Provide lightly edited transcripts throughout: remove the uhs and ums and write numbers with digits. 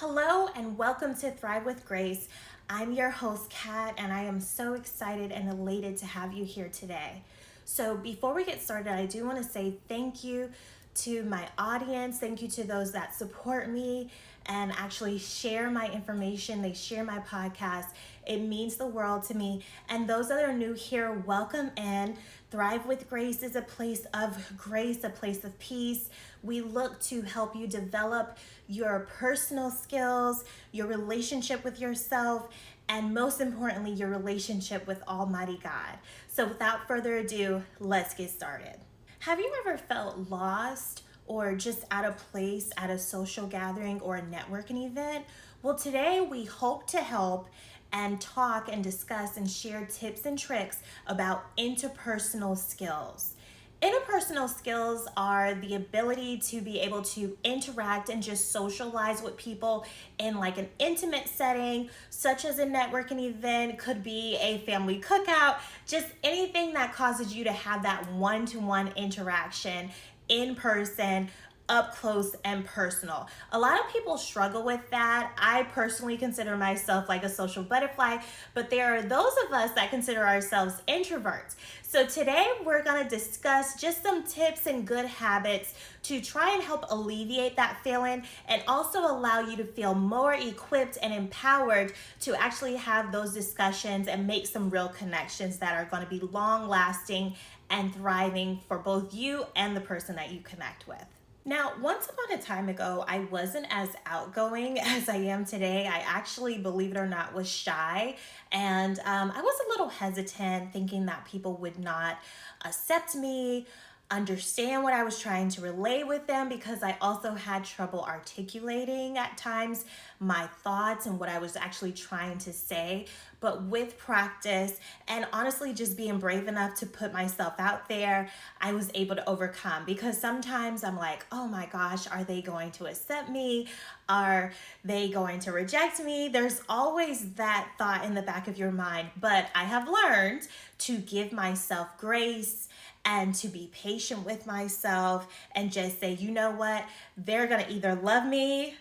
Hello and welcome to Thrive with Grace. I'm your host, Kat, and I am so excited and elated to have you here today. So, before we get started, I do want to say thank you to my audience. Thank you to those that support me and actually share my information. They share my podcast. It means the world to me. And those that are new here, welcome in. Thrive with Grace is a place of grace, a place of peace. We look to help you develop your personal skills, your relationship with yourself, and most importantly, your relationship with Almighty God. So without further ado, let's get started. Have you ever felt lost or just out of place at a social gathering or a networking event? Well, today we hope to help and talk and discuss and share tips and tricks about interpersonal skills. Interpersonal skills are the ability to be able to interact and just socialize with people in like an intimate setting, such as a networking event, could be a family cookout, just anything that causes you to have that one-to-one interaction in person, up close and personal. A lot of people struggle with that. I personally consider myself like a social butterfly, but there are those of us that consider ourselves introverts. So today we're going to discuss just some tips and good habits to try and help alleviate that feeling and also allow you to feel more equipped and empowered to actually have those discussions and make some real connections that are going to be long lasting and thriving for both you and the person that you connect with. Now, once upon a time ago, I wasn't as outgoing as I am today. I actually, believe it or not, was shy. And I was a little hesitant, thinking that people would not accept me, understand what I was trying to relay with them, because I also had trouble articulating at times my thoughts and what I was actually trying to say. But with practice and honestly just being brave enough to put myself out there, I was able to overcome, because sometimes I'm like, oh my gosh, are they going to accept me? Are they going to reject me? There's always that thought in the back of your mind, but I have learned to give myself grace and to be patient with myself and just say, you know what, they're going to either love me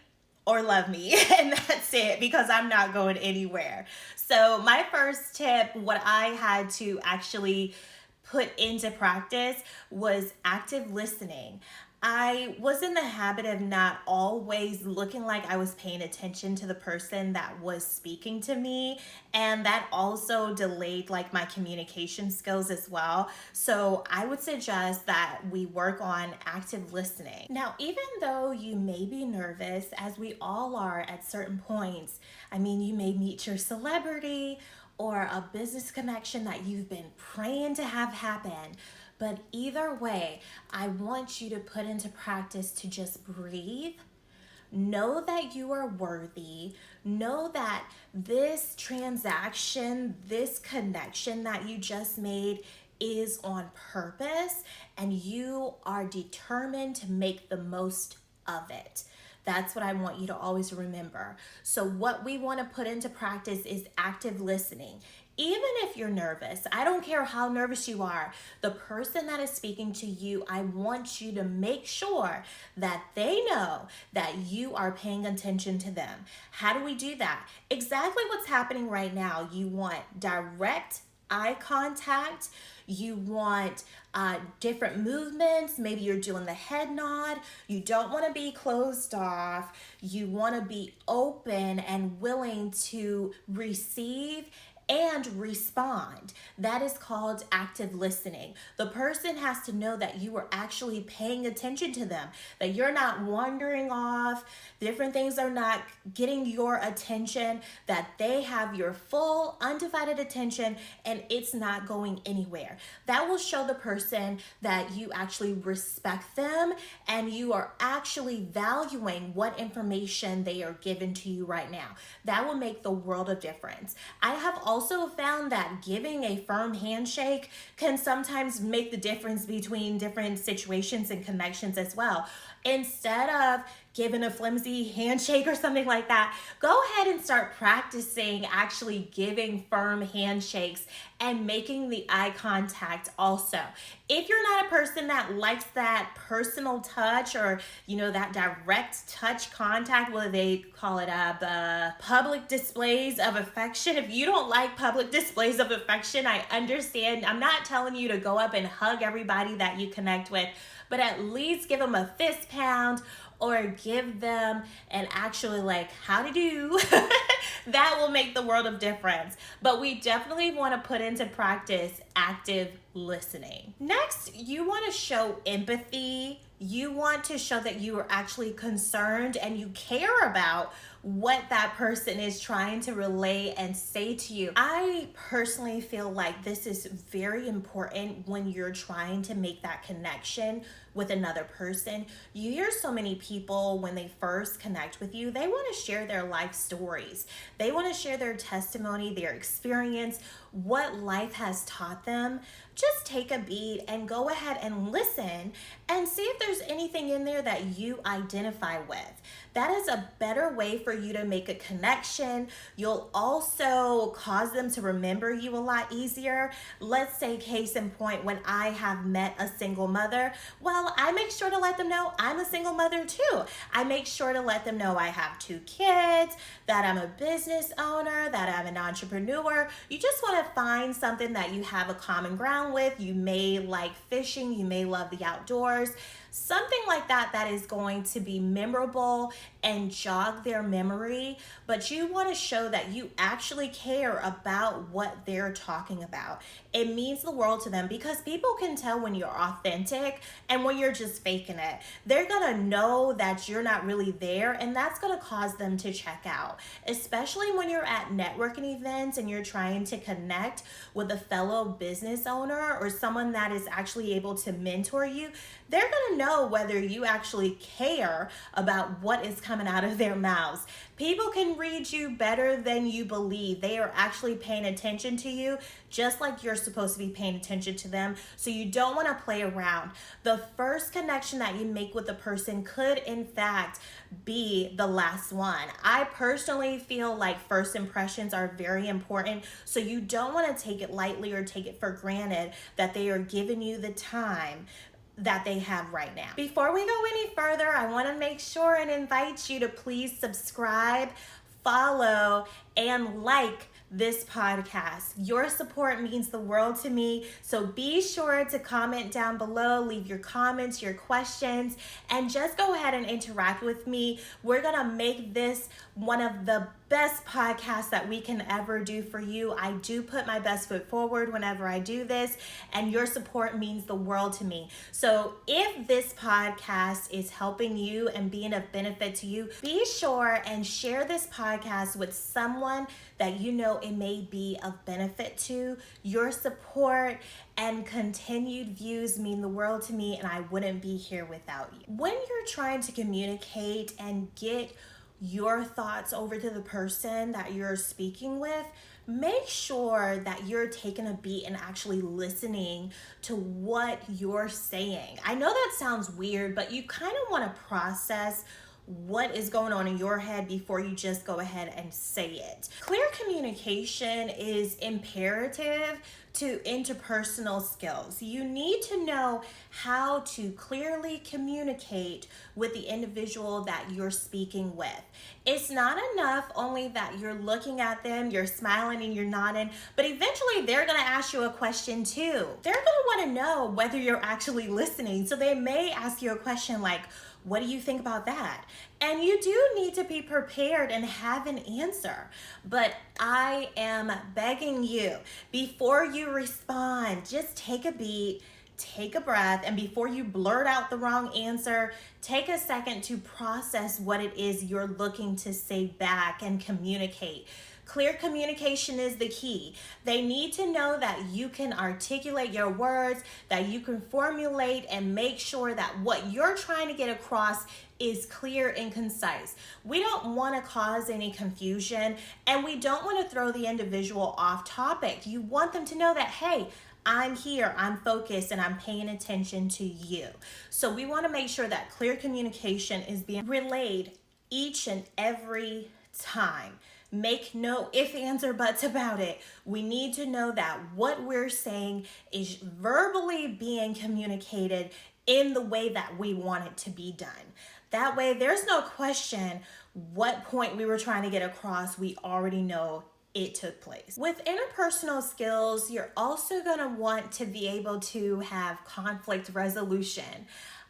or love me, and that's it, because I'm not going anywhere. So my first tip, what I had to actually put into practice, was active listening. I was in the habit of not always looking like I was paying attention to the person that was speaking to me, and that also delayed like my communication skills as well. So I would suggest that we work on active listening. Now, even though you may be nervous, as we all are at certain points, I mean, you may meet your celebrity or a business connection that you've been praying to have happen. But either way, I want you to put into practice to just breathe. Know that you are worthy. Know that this transaction, this connection that you just made is on purpose, and you are determined to make the most of it. That's what I want you to always remember. So what we want to put into practice is active listening. Even if you're nervous, I don't care how nervous you are, the person that is speaking to you, I want you to make sure that they know that you are paying attention to them. How do we do that? Exactly what's happening right now. You want direct eye contact. You want different movements. Maybe you're doing the head nod. You don't want to be closed off. You want to be open and willing to receive and respond. That is called active listening. The person has to know that you are actually paying attention to them, that you're not wandering off, different things are not getting your attention, that they have your full undivided attention and it's not going anywhere. That will show the person that you actually respect them and you are actually valuing what information they are given to you right now. That will make the world of difference. I have also found that giving a firm handshake can sometimes make the difference between different situations and connections as well. Instead of giving a flimsy handshake or something like that, go ahead and start practicing actually giving firm handshakes and making the eye contact also. If you're not a person that likes that personal touch or, that direct touch contact, whether they call it public displays of affection. If you don't like public displays of affection, I understand. I'm not telling you to go up and hug everybody that you connect with, but at least give them a fist pound or give them an actually how to do. That will make the world of difference. But we definitely want to put into practice active listening. Next, you want to show empathy. You want to show that you are actually concerned and you care about what that person is trying to relay and say to you. I personally feel like this is very important when you're trying to make that connection with another person. You hear so many people when they first connect with you, they want to share their life stories. They want to share their testimony, their experience, what life has taught them. Just take a beat and go ahead and listen and see if there's anything in there that you identify with. That is a better way for you to make a connection. You'll also cause them to remember you a lot easier. Let's say, case in point, when I have met a single mother, well, I make sure to let them know I'm a single mother too. I make sure to let them know I have 2 kids, that I'm a business owner, that I'm an entrepreneur. You just want to find something that you have a common ground with. You may like fishing, you may love the outdoors. Something like that that is going to be memorable and jog their memory, but you want to show that you actually care about what they're talking about. It means the world to them because people can tell when you're authentic and when you're just faking it. They're going to know that you're not really there, and that's going to cause them to check out, especially when you're at networking events and you're trying to connect with a fellow business owner or someone that is actually able to mentor you. They're going to know whether you actually care about what is coming out of their mouths. People can read you better than you believe. They are actually paying attention to you just like you're supposed to be paying attention to them. So you don't want to play around. The first connection that you make with a person could in fact be the last one. I personally feel like first impressions are very important. So you don't want to take it lightly or take it for granted that they are giving you the time that they have right now. Before we go any further, I want to make sure and invite you to please subscribe, follow, and like this podcast. Your support means the world to me, so be sure to comment down below, leave your comments, your questions, and just go ahead and interact with me. We're gonna make this one of the best podcasts that we can ever do for you. I do put my best foot forward whenever I do this, and your support means the world to me. So if this podcast is helping you and being of benefit to you, be sure and share this podcast with someone that you know it may be of benefit to. Your support and continued views mean the world to me, and I wouldn't be here without you. When you're trying to communicate and get your thoughts over to the person that you're speaking with, make sure that you're taking a beat and actually listening to what you're saying. I know that sounds weird, but you kind of want to process what is going on in your head before you just go ahead and say it. Clear communication is imperative to interpersonal skills. You need to know how to clearly communicate with the individual that you're speaking with. It's not enough only that you're looking at them, you're smiling and you're nodding, but eventually they're gonna ask you a question too. They're gonna wanna know whether you're actually listening. So they may ask you a question like, what do you think about that? And you do need to be prepared and have an answer. But I am begging you, before you respond, just take a beat, take a breath, and before you blurt out the wrong answer, take a second to process what it is you're looking to say back and communicate. Clear communication is the key. They need to know that you can articulate your words, that you can formulate and make sure that what you're trying to get across is clear and concise. We don't want to cause any confusion, and we don't want to throw the individual off topic. You want them to know that, hey, I'm here, I'm focused, and I'm paying attention to you. So we want to make sure that clear communication is being relayed each and every time. Make no ifs, ands, or buts about it. We need to know that what we're saying is verbally being communicated in the way that we want it to be done. That way, there's no question what point we were trying to get across. We already know it took place. With interpersonal skills, you're also going to want to be able to have conflict resolution.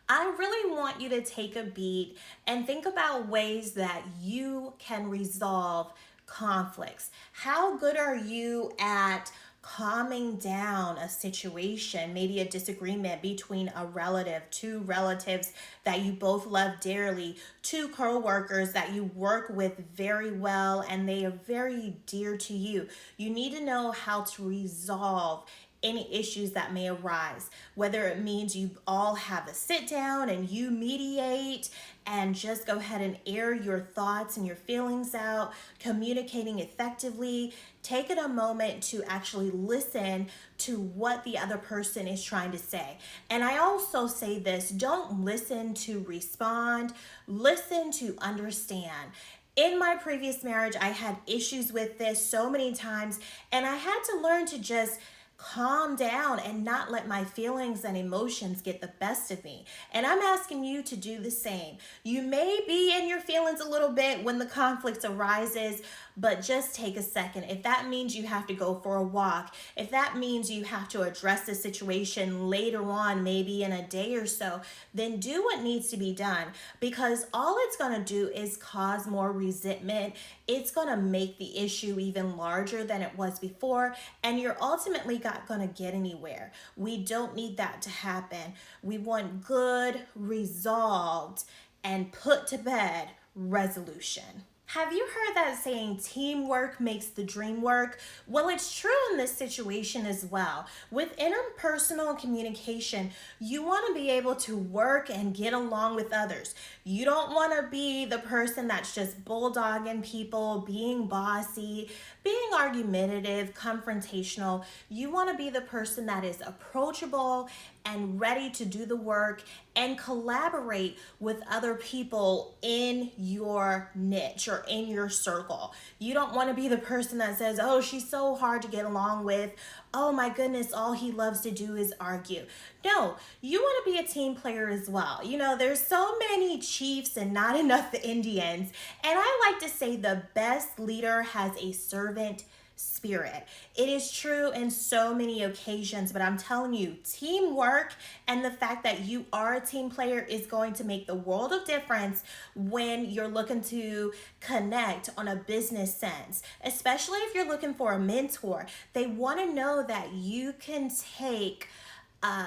I really want you to take a beat and think about ways that you can resolve conflicts. How good are you at calming down a situation, maybe a disagreement between a relative, two relatives that you both love dearly, two co-workers that you work with very well and they are very dear to you. You need to know how to resolve any issues that may arise, whether it means you all have a sit down and you mediate and just go ahead and air your thoughts and your feelings out, communicating effectively. Take it a moment to actually listen to what the other person is trying to say. And I also say this, don't listen to respond, listen to understand. In my previous marriage, I had issues with this so many times, and I had to learn to just calm down and not let my feelings and emotions get the best of me. And I'm asking you to do the same. You may be in your feelings a little bit when the conflict arises, but just take a second. If that means you have to go for a walk, if that means you have to address the situation later on, maybe in a day or so, then do what needs to be done, because all it's going to do is cause more resentment. It's going to make the issue even larger than it was before, and you're ultimately not going to get anywhere. We don't need that to happen. We want good, resolved, and put to bed resolution. Have you heard that saying, teamwork makes the dream work? Well, it's true in this situation as well. With interpersonal communication, you want to be able to work and get along with others. You don't want to be the person that's just bulldogging people, being bossy, being argumentative, confrontational. You want to be the person that is approachable and ready to do the work and collaborate with other people in your niche or in your circle. You don't want to be the person that says, oh, she's so hard to get along with. Oh my goodness, all he loves to do is argue. No, you want to be a team player as well. You know, there's so many chiefs and not enough Indians. And I like to say the best leader has a servant spirit. It is true in so many occasions, but I'm telling you, teamwork and the fact that you are a team player is going to make the world of difference when you're looking to connect on a business sense, especially if you're looking for a mentor. They want to know that you can take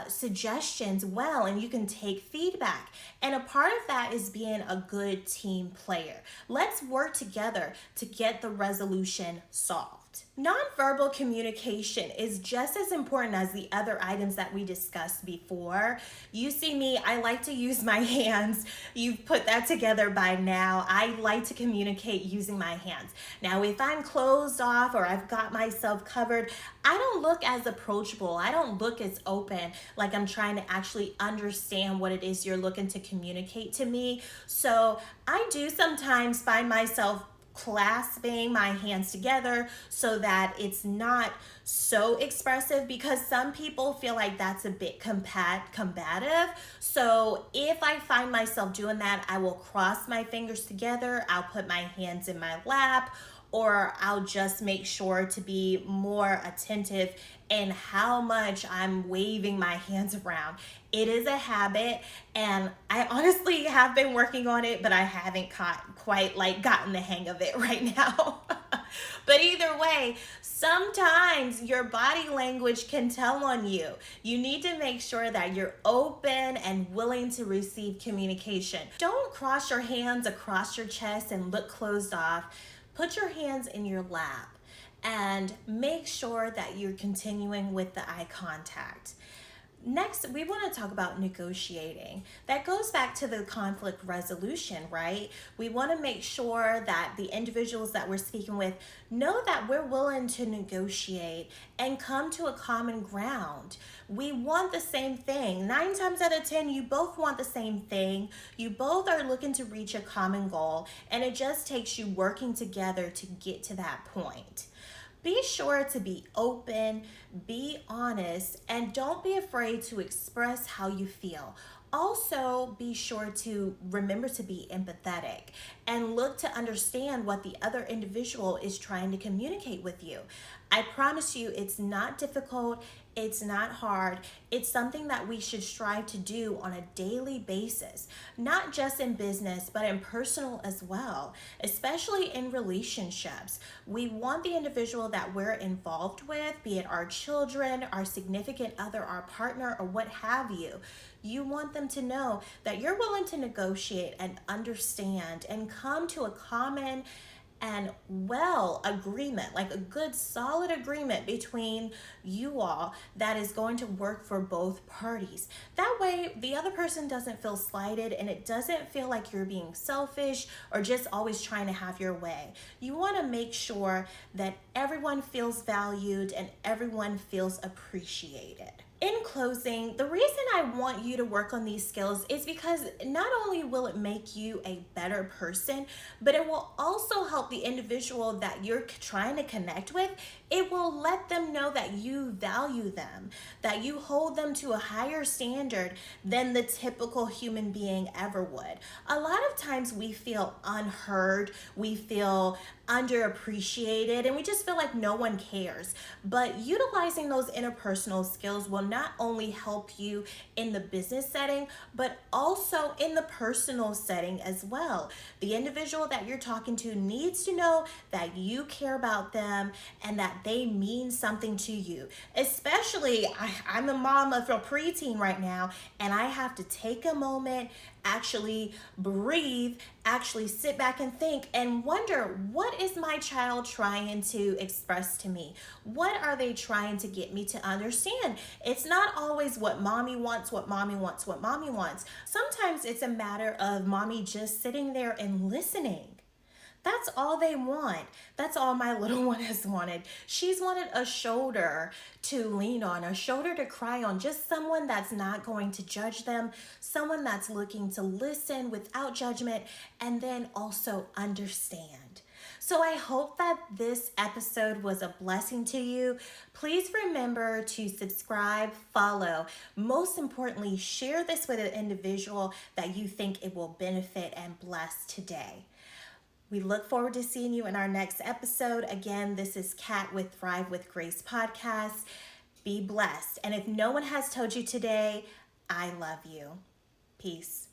suggestions well and you can take feedback. And a part of that is being a good team player. Let's work together to get the resolution solved. Nonverbal communication is just as important as the other items that we discussed before. You see me, I like to use my hands. You've put that together by now. I like to communicate using my hands. Now, if I'm closed off or I've got myself covered, I don't look as approachable. I don't look as open, like I'm trying to actually understand what it is you're looking to communicate to me. So I do sometimes find myself clasping my hands together so that it's not so expressive, because some people feel like that's a bit combative. So if I find myself doing that, I will cross my fingers together, I'll put my hands in my lap, or I'll just make sure to be more attentive in how much I'm waving my hands around. It is a habit, and I honestly have been working on it, but I haven't quite gotten the hang of it right now. But either way, sometimes your body language can tell on you. You need to make sure that you're open and willing to receive communication. Don't cross your hands across your chest and look closed off. Put your hands in your lap and make sure that you're continuing with the eye contact. Next, we want to talk about negotiating. That goes back to the conflict resolution, right? We want to make sure that the individuals that we're speaking with know that we're willing to negotiate and come to a common ground. We want the same thing. 9 times out of 10, you both want the same thing. You both are looking to reach a common goal, and it just takes you working together to get to that point. Be sure to be open, be honest, and don't be afraid to express how you feel. Also, be sure to remember to be empathetic and look to understand what the other individual is trying to communicate with you. I promise you, it's not difficult, it's not hard. It's something that we should strive to do on a daily basis, not just in business, but in personal as well, especially in relationships. We want the individual that we're involved with, be it our children, our significant other, our partner, or what have you. You want them to know that you're willing to negotiate and understand and come to a common and well agreement, like a good solid agreement between you all that is going to work for both parties. That way the other person doesn't feel slighted and it doesn't feel like you're being selfish or just always trying to have your way. You want to make sure that everyone feels valued and everyone feels appreciated. In closing, the reason I want you to work on these skills is because not only will it make you a better person, but it will also help the individual that you're trying to connect with. It will let them know that you value them, that you hold them to a higher standard than the typical human being ever would. A lot of times we feel unheard, we feel underappreciated, and we just feel like no one cares. But utilizing those interpersonal skills will not only help you in the business setting, but also in the personal setting as well. The individual that you're talking to needs to know that you care about them and that they mean something to you. Especially, I'm a mom of a preteen right now, and I have to take a moment, actually breathe, actually sit back and think and wonder, what is my child trying to express to me? What are they trying to get me to understand? It's not always what mommy wants, what mommy wants, what mommy wants. Sometimes it's a matter of mommy just sitting there and listening. That's all they want. That's all my little one has wanted. She's wanted a shoulder to lean on, a shoulder to cry on, just someone that's not going to judge them, someone that's looking to listen without judgment, and then also understand. So I hope that this episode was a blessing to you. Please remember to subscribe, follow. Most importantly, share this with an individual that you think it will benefit and bless today. We look forward to seeing you in our next episode. Again, this is Kat with Thrive with Grace podcast. Be blessed. And if no one has told you today, I love you. Peace.